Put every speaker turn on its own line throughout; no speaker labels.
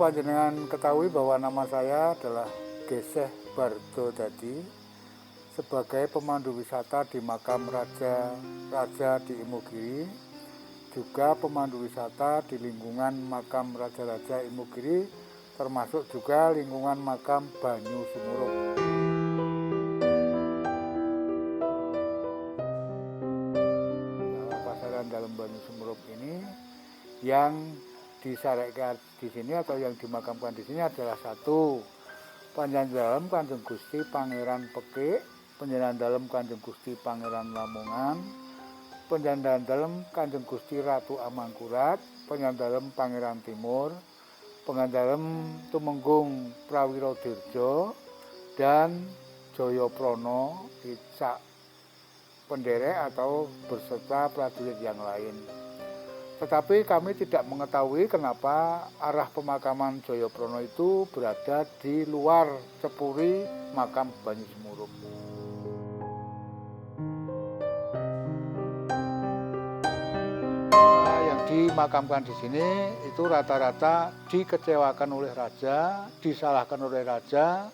panjenengan ketahui bahwa nama saya adalah Geseh Bardo Dadi sebagai pemandu wisata di makam raja-raja di Imogiri, juga pemandu wisata di lingkungan makam raja-raja Imogiri, termasuk juga lingkungan makam Banyu Sumurup. Pasaran dalam Banyu Sumurup ini yang disyaratkan di sini atau yang dimakamkan di sini adalah satu, Panjenengan Kanjeng Gusti Pangeran Pekik, Panjenengan Dalem Kanjeng Gusti Pangeran Lamongan, Panjenengan Dalem Kanjeng Gusti Ratu Amangkurat, Panjenengan Dalem Pangeran Timur, Panjenengan Dalem Tumenggung Prawiro Dirjo, dan Joyoprono Icak penderek atau berserta prajurit yang lain. Tetapi kami tidak mengetahui kenapa arah pemakaman Joyoprono itu berada di luar cepuri makam Banyu Sumurup. Yang dimakamkan di sini itu rata-rata dikecewakan oleh raja, disalahkan oleh raja,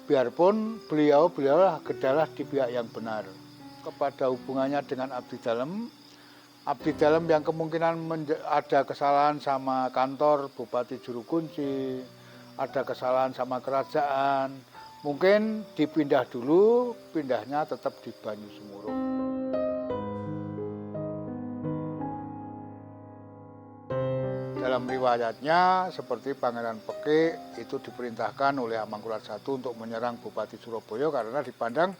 biarpun beliau adalah di pihak yang benar. Kepada hubungannya dengan Abdi Dalem yang kemungkinan ada kesalahan sama kantor Bupati Jurukunci, ada kesalahan sama kerajaan, mungkin dipindah dulu, pindahnya tetap di Banyu Sumurup. Dalam riwayatnya seperti Pangeran Pekik itu diperintahkan oleh Amangkurat I untuk menyerang Bupati Surabaya karena dipandang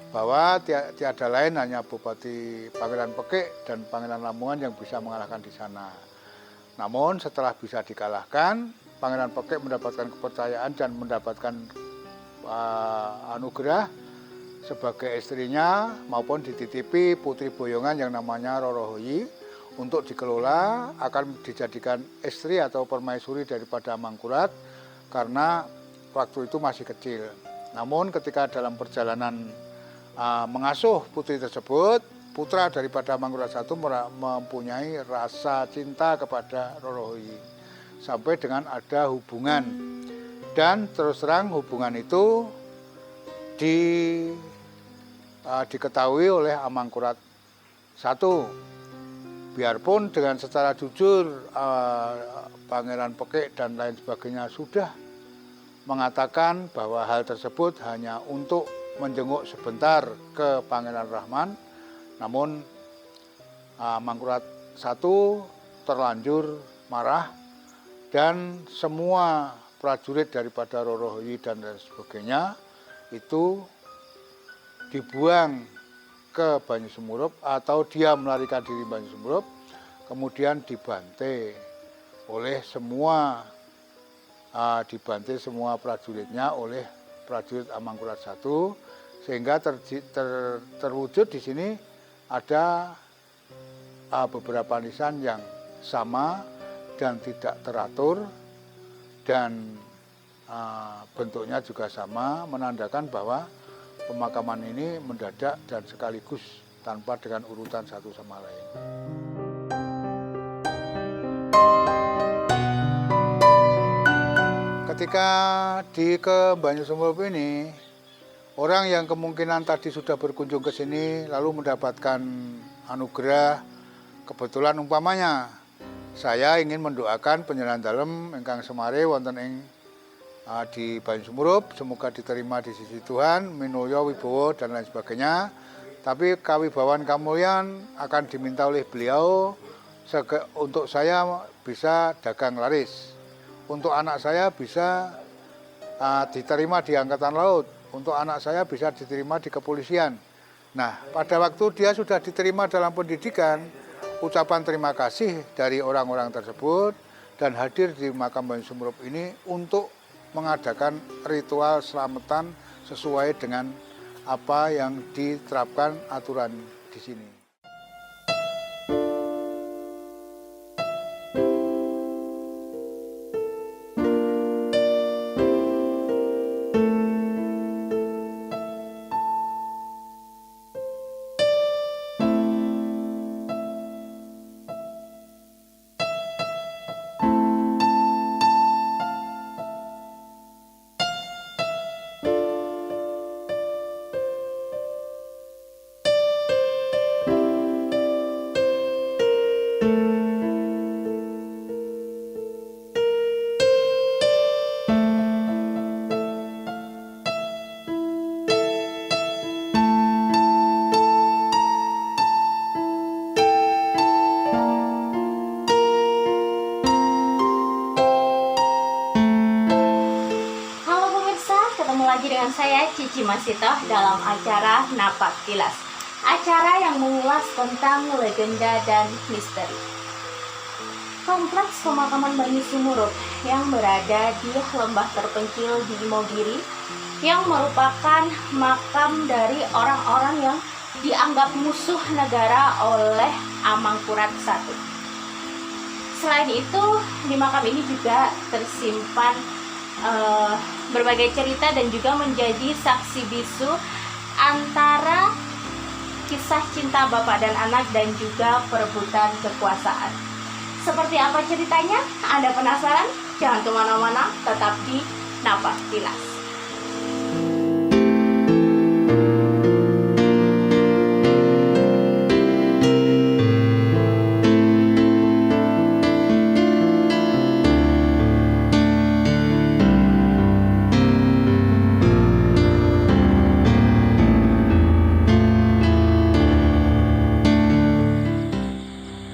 bahwa tiada lain hanya Bupati Pangeran Pekik dan Pangeran Lamongan yang bisa mengalahkan di sana. Namun setelah bisa dikalahkan, Pangeran Pekik mendapatkan kepercayaan dan mendapatkan anugerah sebagai istrinya maupun dititipi putri boyongan yang namanya Rorohoyi untuk dikelola akan dijadikan istri atau permaisuri daripada Amangkurat karena waktu itu masih kecil. Namun ketika dalam perjalanan mengasuh putri tersebut, putra daripada Amangkurat I mempunyai rasa cinta kepada Rorohoyi sampai dengan ada hubungan, dan terus terang hubungan itu diketahui oleh Amangkurat I. Biarpun dengan secara jujur Pangeran Pekik dan lain sebagainya sudah mengatakan bahwa hal tersebut hanya untuk menjenguk sebentar ke Pangeran Rahman, namun Amangkurat I terlanjur marah dan semua prajurit daripada Rorohoyi dan lain sebagainya itu dibuang ke Banyu Sumurup atau dia melarikan diri Banyu Sumurup, kemudian dibantai oleh semua prajuritnya oleh prajurit Amangkurat I, sehingga terwujud di sini ada beberapa nisan yang sama dan tidak teratur dan bentuknya juga sama, menandakan bahwa pemakaman ini mendadak dan sekaligus tanpa dengan urutan satu sama lain. Ketika ke Banyu Sumurup ini, orang yang kemungkinan tadi sudah berkunjung ke sini lalu mendapatkan anugerah, kebetulan umpamanya saya ingin mendoakan Panjenengan Dalem ingkang semare wonten ing di Banyu Sumurup, semoga diterima di sisi Tuhan, minulya wibowo dan lain sebagainya. Tapi kawibawan kamulyan akan diminta oleh beliau untuk saya bisa dagang laris, untuk anak saya bisa diterima di Angkatan Laut, untuk anak saya bisa diterima di kepolisian. Nah, pada waktu dia sudah diterima dalam pendidikan, ucapan terima kasih dari orang-orang tersebut dan hadir di makam Banyu Sumurup ini untuk mengadakan ritual selamatan sesuai dengan apa yang diterapkan aturan di sini.
saya Cici Masitoh dalam acara Napak Tilas, acara yang mengulas tentang legenda dan misteri. Kompleks pemakaman Banyu Sumurup yang berada di lembah terpencil di Imogiri, yang merupakan makam dari orang-orang yang dianggap musuh negara oleh Amangkurat I. Selain itu, di makam ini juga tersimpan berbagai cerita dan juga menjadi saksi bisu antara kisah cinta bapak dan anak dan juga perebutan kekuasaan. Seperti apa ceritanya? Anda penasaran? Jangan kemana-mana, tetap di Napak Tilas.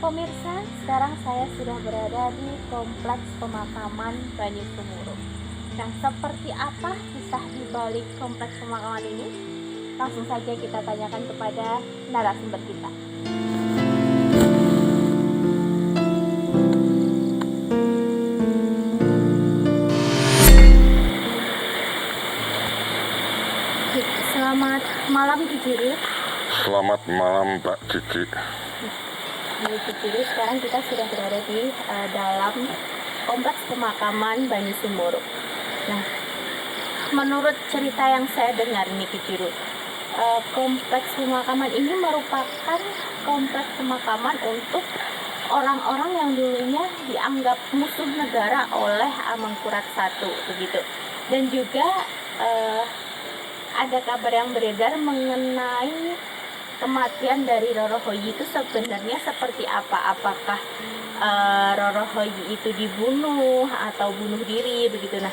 Pemirsa, sekarang saya sudah berada di Kompleks Pemakaman Banyu Sumurup. Nah, seperti apa kisah di balik Kompleks Pemakaman ini? Langsung saja kita tanyakan kepada narasumber kita. Selamat malam, Cici.
Selamat malam, Mbak Cici.
Jadi sekarang kita sudah berada di dalam Kompleks Pemakaman Banyu Sumurup. Nah, menurut cerita yang saya dengar nih Kiciru, Kompleks Pemakaman ini merupakan kompleks pemakaman untuk orang-orang yang dulunya dianggap musuh negara oleh Amangkurat I begitu. Dan juga ada kabar yang beredar mengenai kematian dari Roro Hoyi itu sebenarnya seperti apa? Apakah Roro Hoyi itu dibunuh atau bunuh diri begitu? Nah,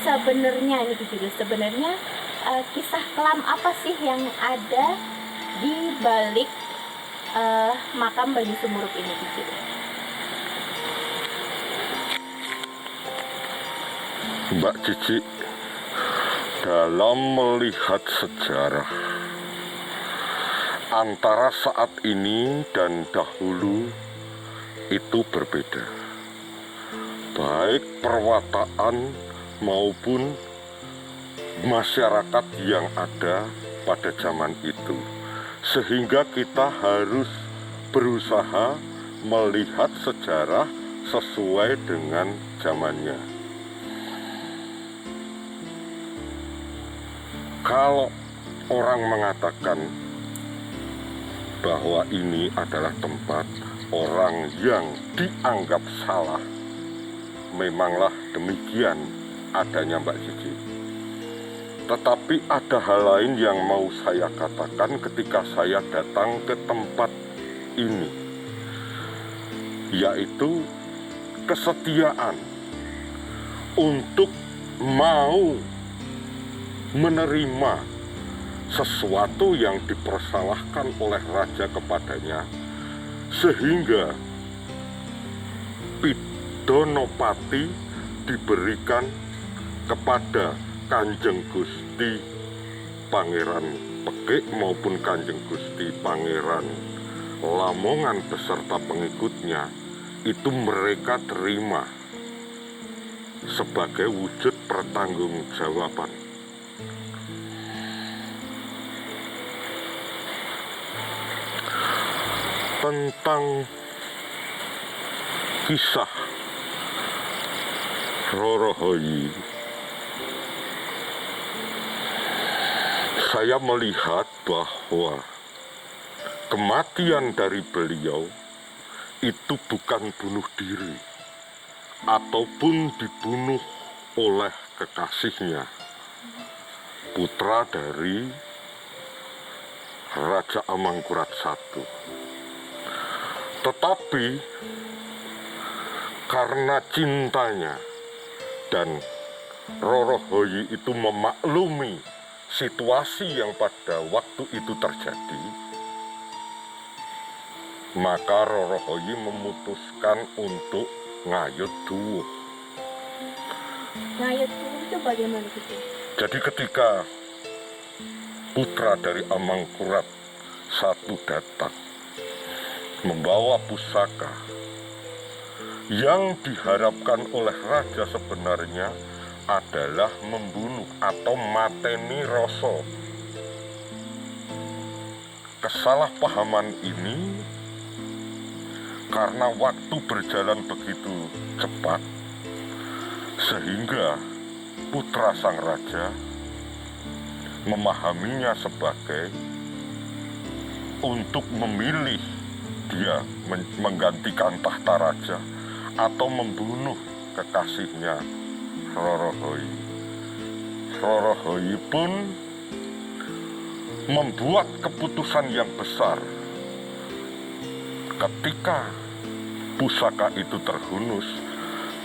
sebenarnya ini sebenarnya kisah kelam apa sih yang ada di balik makam Banyu Sumurup ini, Cici?
Mbak Cici, dalam melihat sejarah antara saat ini dan dahulu itu berbeda, baik perwataan maupun masyarakat yang ada pada zaman itu, sehingga kita harus berusaha melihat sejarah sesuai dengan zamannya. Kalau orang mengatakan bahwa ini adalah tempat orang yang dianggap salah, memanglah demikian adanya, Mbak Cici. Tetapi ada hal lain yang mau saya katakan ketika saya datang ke tempat ini, yaitu kesetiaan untuk mau menerima sesuatu yang dipersalahkan oleh raja kepadanya, sehingga Pidonopati diberikan kepada Kanjeng Gusti Pangeran Pekik maupun Kanjeng Gusti Pangeran Lamongan beserta pengikutnya. Itu mereka terima sebagai wujud pertanggungjawaban. Tentang kisah Roro Hoyi, saya melihat bahwa kematian dari beliau itu bukan bunuh diri ataupun dibunuh oleh kekasihnya, putra dari Raja Amangkurat I. Tetapi karena cintanya dan Roro Hoyi itu memaklumi situasi yang pada waktu itu terjadi, maka Roro Hoyi memutuskan untuk ngayut duwuh.
Ngayut duwuh itu bagaimana gitu?
Jadi ketika putra dari Amangkurat I datang membawa pusaka yang diharapkan oleh raja sebenarnya adalah membunuh atau mateni Rasa. Kesalahpahaman ini karena waktu berjalan begitu cepat sehingga putra sang raja memahaminya sebagai untuk memilih dia menggantikan tahta raja atau membunuh kekasihnya Rorohoi. Rorohoi pun membuat keputusan yang besar. Ketika pusaka itu terhunus,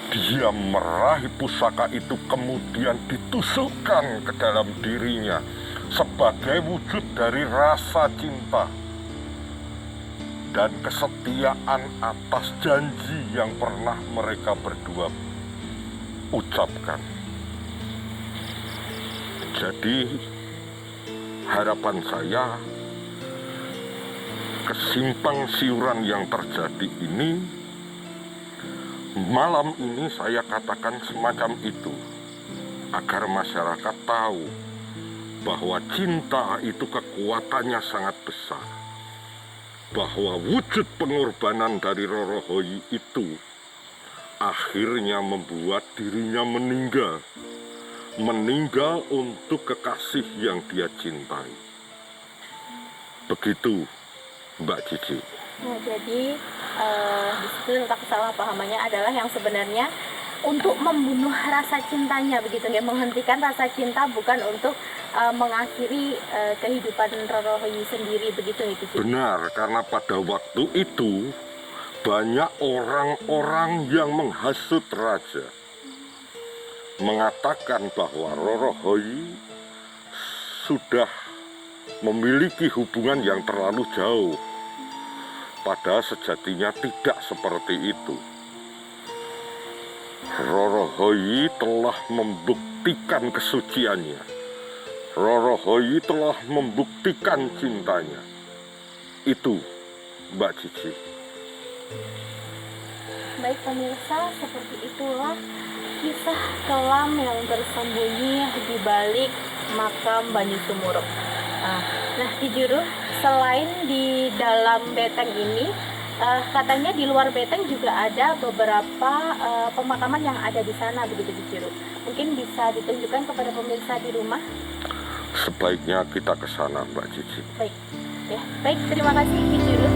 dia meraih pusaka itu kemudian ditusukkan ke dalam dirinya sebagai wujud dari rasa cinta dan kesetiaan atas janji yang pernah mereka berdua ucapkan. Jadi harapan saya, kesimpang siuran yang terjadi ini, malam ini saya katakan semacam itu, agar masyarakat tahu bahwa cinta itu kekuatannya sangat besar, bahwa wujud pengorbanan dari Rorohoi itu akhirnya membuat dirinya meninggal untuk kekasih yang dia cintai. Begitu, Mbak Cici.
Nah, jadi di situ letak kesalahpahamannya adalah yang sebenarnya untuk membunuh rasa cintanya, begitu ya, menghentikan rasa cinta, bukan untuk mengakhiri kehidupan Rorohoi sendiri, begitu ya, Cici?
Benar, karena pada waktu itu banyak orang-orang yang menghasut raja, mengatakan bahwa Rorohoi sudah memiliki hubungan yang terlalu jauh. Padahal sejatinya tidak seperti itu. Rorohoi telah membuktikan kesuciannya. Rorohoi telah membuktikan cintanya. Itu, Mbak Cici.
Baik pemirsa, seperti itulah kisah kelam yang tersembunyi di balik makam Banyu Sumuruk. Nah, Ki Juru, selain di dalam beteng ini, katanya di luar beteng juga ada beberapa pemakaman yang ada di sana, begitu Ki Juru. Mungkin bisa ditunjukkan kepada pemirsa di rumah?
Sebaiknya kita ke sana, Mbak Cici.
Baik, ya, baik. Terima kasih, Ki Juru.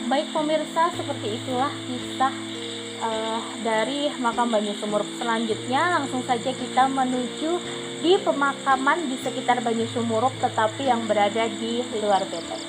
Baik pemirsa, seperti itulah kisah dari makam Banyu Sumuruk. Selanjutnya langsung saja kita menuju di pemakaman di sekitar Banyu Sumuruk, tetapi yang berada di luar beteng.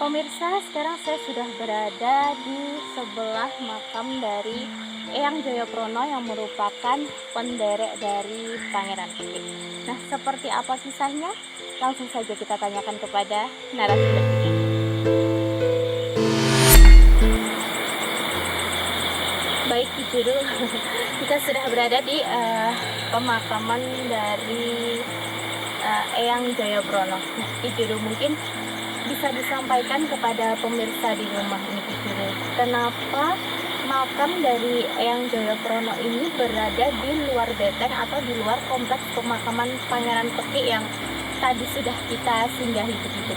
Pemirsa, sekarang saya sudah berada di sebelah makam dari Eyang Jayaprono yang merupakan penderek dari Pangeran Putih. Nah, seperti apa kisahnya? Langsung saja kita tanyakan kepada narasumber kita. Baik, Ki Juru, kita sudah berada di pemakaman dari Eyang Jayaprono. Nah, Ki Juru, mungkin bisa disampaikan kepada pemirsa di rumah ini, Ki Juru, kenapa makam dari Eyang Jayaprono ini berada di luar beteng atau di luar kompleks pemakaman Pangeran Peki yang tadi sudah kita singgahi, begitu?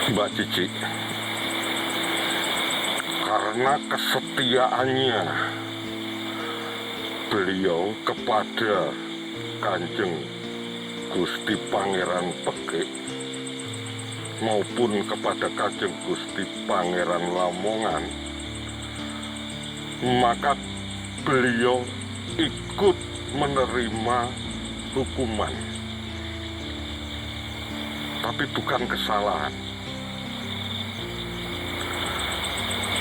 Mbak Cici, karena kesetiaannya beliau kepada Kanjeng Gusti Pangeran Pekik maupun kepada Kanjeng Gusti Pangeran Lamongan, maka beliau ikut menerima hukuman, tapi bukan kesalahan.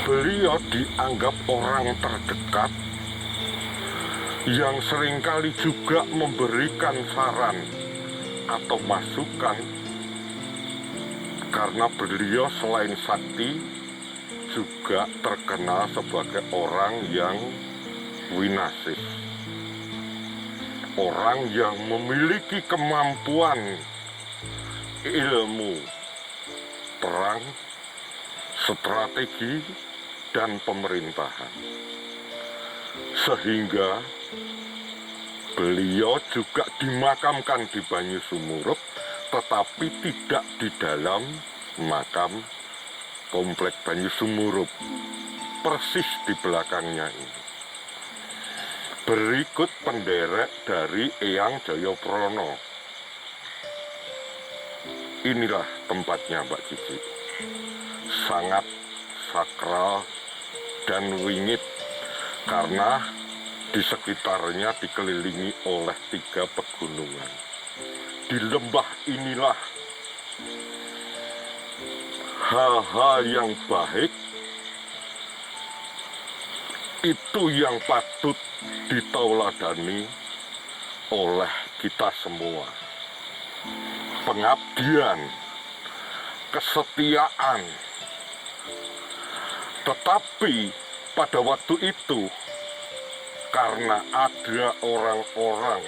Beliau dianggap orang terdekat yang seringkali juga memberikan saran atau masukan, karena beliau selain sakti juga terkenal sebagai orang yang winasis, orang yang memiliki kemampuan ilmu perang, strategi, dan pemerintahan. Sehingga beliau juga dimakamkan di Banyusumurup, tetapi tidak di dalam makam komplek Banyusumurup, persis di belakangnya ini. Berikut penderek dari Eyang Jayaprana. Inilah tempatnya, Mbak Cici. Sangat sakral dan wingit, karena di sekitarnya dikelilingi oleh 3 pegunungan. Di lembah inilah hal-hal yang baik itu yang patut ditauladani oleh kita semua. Pengabdian, kesetiaan. Tetapi pada waktu itu, karena ada orang-orang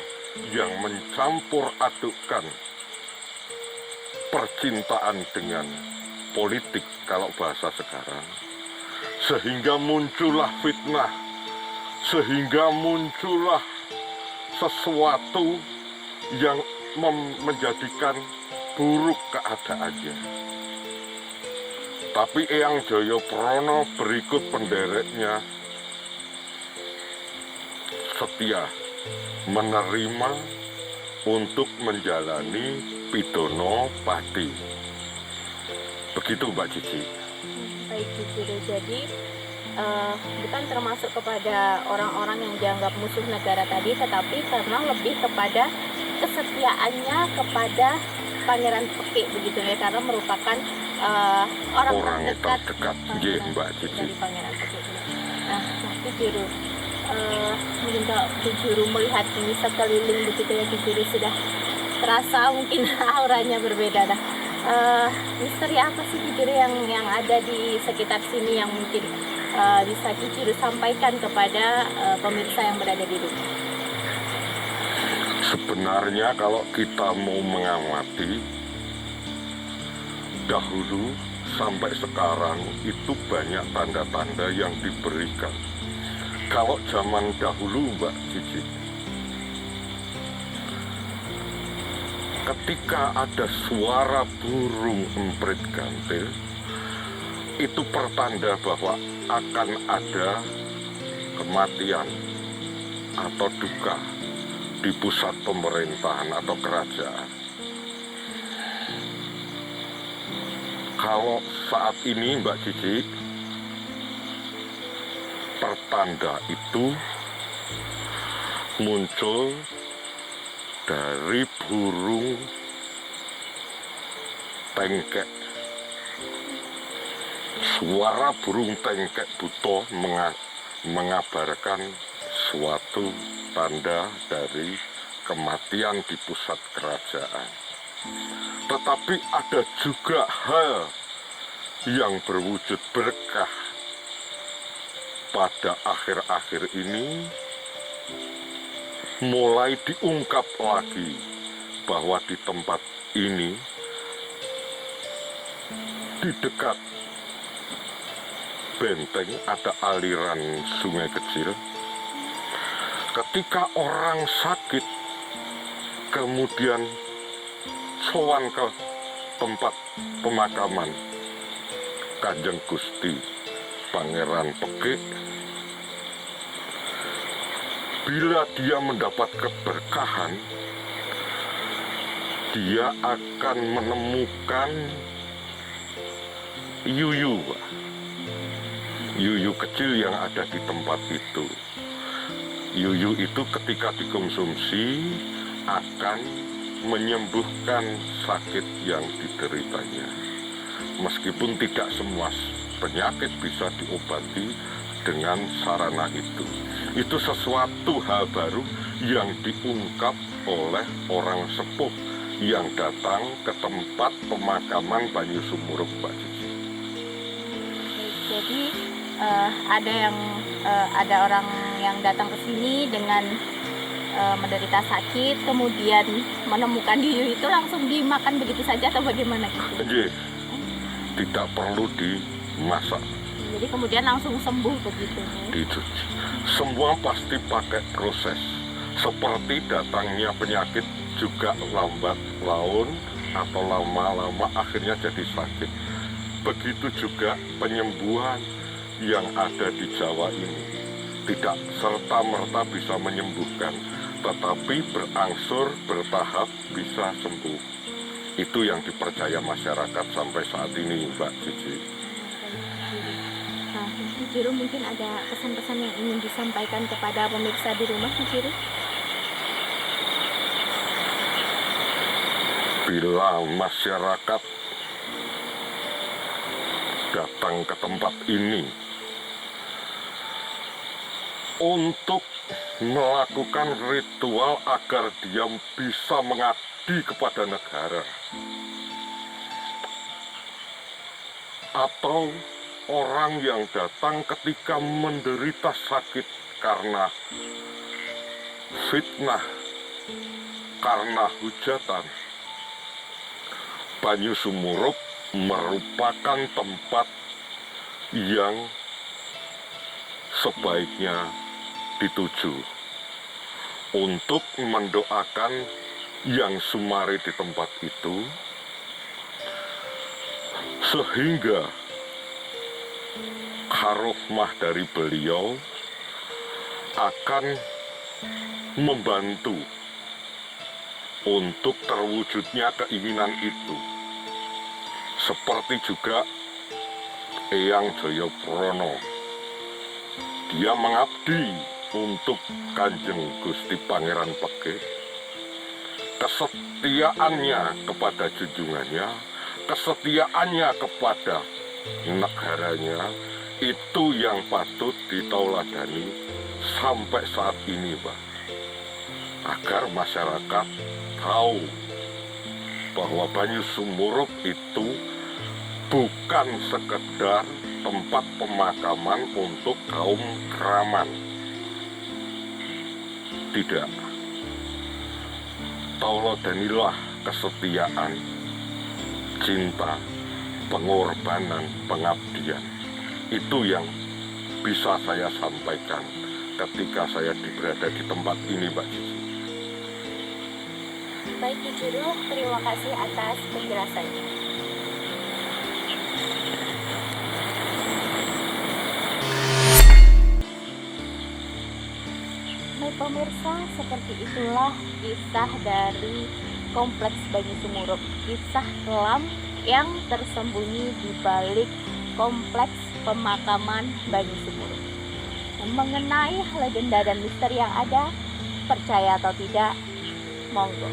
yang mencampur adukan percintaan dengan politik kalau bahasa sekarang, sehingga muncullah fitnah, sehingga muncullah sesuatu yang menjadikan buruk keadaannya. Tapi Eyang Jayaprana berikut pendereknya setia menerima untuk menjalani pidono pati. Begitu, Mbak Cici.
Baik, Bu Guru. Jadi bukan termasuk kepada orang-orang yang dianggap musuh negara tadi, tetapi karena lebih kepada kesetiaannya kepada Pangeran Pekik, begitu ya, karena merupakan orang terdekat
Mbak Cici.
dari Pangeran Pekik. Nah, Bu Guru, mungkin kalau Bu Guru melihat ini sekeliling begitu ya, Bu Guru sudah terasa mungkin auranya berbeda. Nah, misteri apa sih Bu Guru yang ada di sekitar sini yang mungkin bisa Bu Guru sampaikan kepada pemirsa yang berada di rumah?
Sebenarnya kalau kita mau mengamati dahulu sampai sekarang itu banyak tanda-tanda yang diberikan. Kalau zaman dahulu, Mbak Cici, ketika ada suara burung emprit gantil, itu pertanda bahwa akan ada kematian atau duka di pusat pemerintahan atau kerajaan. Kalau saat ini, Mbak Cici, pertanda itu muncul dari burung tengkek. Suara burung tengkek buto mengabarkan suatu tanda dari kematian di pusat kerajaan. Tetapi ada juga hal yang berwujud berkah pada akhir-akhir ini, mulai diungkap lagi bahwa di tempat ini, di dekat benteng ada aliran sungai kecil. Ketika orang sakit kemudian sowan ke tempat pemakaman, Kanjeng Gusti Pangeran Pekik, bila dia mendapat keberkahan, dia akan menemukan yuyu, yuyu kecil yang ada di tempat itu. Yuyu itu ketika dikonsumsi akan menyembuhkan sakit yang dideritanya. Meskipun tidak semua penyakit bisa diobati dengan sarana itu. Itu sesuatu hal baru yang diungkap oleh orang sepuh yang datang ke tempat pemakaman Banyu Sumuruk, Mbak Cici.
Jadi ada orang yang datang ke sini dengan menderita sakit, kemudian menemukan yuyu itu langsung dimakan begitu saja atau bagaimana gitu?
Jadi, tidak perlu dimasak,
Jadi kemudian langsung sembuh begitu.
dicuci. Semua pasti pakai proses. Seperti datangnya penyakit juga lambat laun atau lama-lama akhirnya jadi sakit. Begitu juga penyembuhan yang ada di Jawa ini. Tidak serta-merta bisa menyembuhkan, tetapi berangsur bertahap bisa sembuh. Itu yang dipercaya masyarakat sampai saat ini, Mbak Cici.
Nah, Ki Juru mungkin ada pesan-pesan yang ingin disampaikan kepada pemirsa di rumah, Ki Juru?
Bila masyarakat datang ke tempat ini untuk melakukan ritual agar dia bisa mengabdi kepada negara, atau orang yang datang ketika menderita sakit karena fitnah, karena hujatan, Banyu Sumuruk merupakan tempat yang sebaiknya dituju untuk mendoakan yang sumari di tempat itu, sehingga karohmah dari beliau akan membantu untuk terwujudnya keinginan itu. Seperti juga Eyang Jayaprana, dia mengabdi untuk Kanjeng Gusti Pangeran Pekik. Kesetiaannya kepada junjungannya, kesetiaannya kepada negaranya, itu yang patut ditauladani sampai saat ini, Pak. Agar masyarakat tahu bahwa Banyu Sumuruk itu bukan sekedar tempat pemakaman untuk kaum keraman. Tidak. Tauladanilah kesetiaan, cinta, pengorbanan, pengabdian. Itu yang bisa saya sampaikan ketika saya berada di tempat ini, Mbak Cici.
Baik, Ki Juru, terima kasih atas penjelasannya. Baik pemirsa, seperti itulah kisah dari Kompleks Banyu Sumuruk, kisah kelam yang tersembunyi di balik Kompleks Pemakaman Banyu Sumuruk. Mengenai legenda dan misteri yang ada, percaya atau tidak, monggo.